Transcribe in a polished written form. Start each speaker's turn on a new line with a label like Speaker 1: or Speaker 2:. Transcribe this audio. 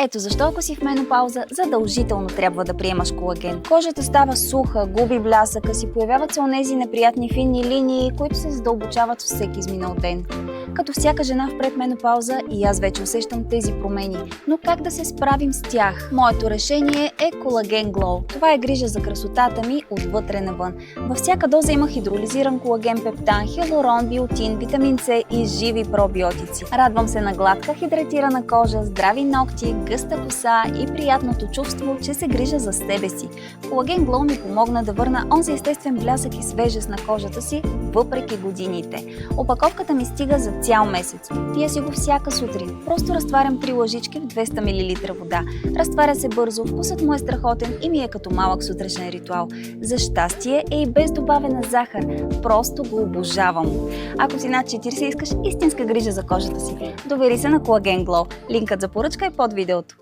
Speaker 1: Ето защо, ако си в менопауза, задължително трябва да приемаш колаген. Кожата става суха, губи блясъка си, появяват се онези неприятни финни линии, които се задълбочават всеки изминал ден. Като всяка жена в предменопауза и аз вече усещам тези промени. Но как да се справим с тях? Моето решение е Колаген Глоу. Това е грижа за красотата ми отвътре навън. Във всяка доза има хидролизиран колаген, пептан, хиалурон, биотин, витамин С и живи пробиотици. Радвам се на гладка, хидратирана кожа, здрави ногти, гъста коса и приятното чувство, че се грижа за себе си. Колаген Глоу ми помогна да върна онзи естествен блясък и свежест на кожата си, въпреки годините. Опаковката ми стига за цял месец. Пия си го всяка сутрин. Просто разтварям 3 лъжички в 200 мл вода. Разтваря се бързо, вкусът му е страхотен и ми е като малък сутрешен ритуал. За щастие е и без добавена захар. Просто го обожавам. Ако си над 40 и искаш истинска грижа за кожата си, довери се на Колаген Глоу. Линкът за поръчка е под видеото.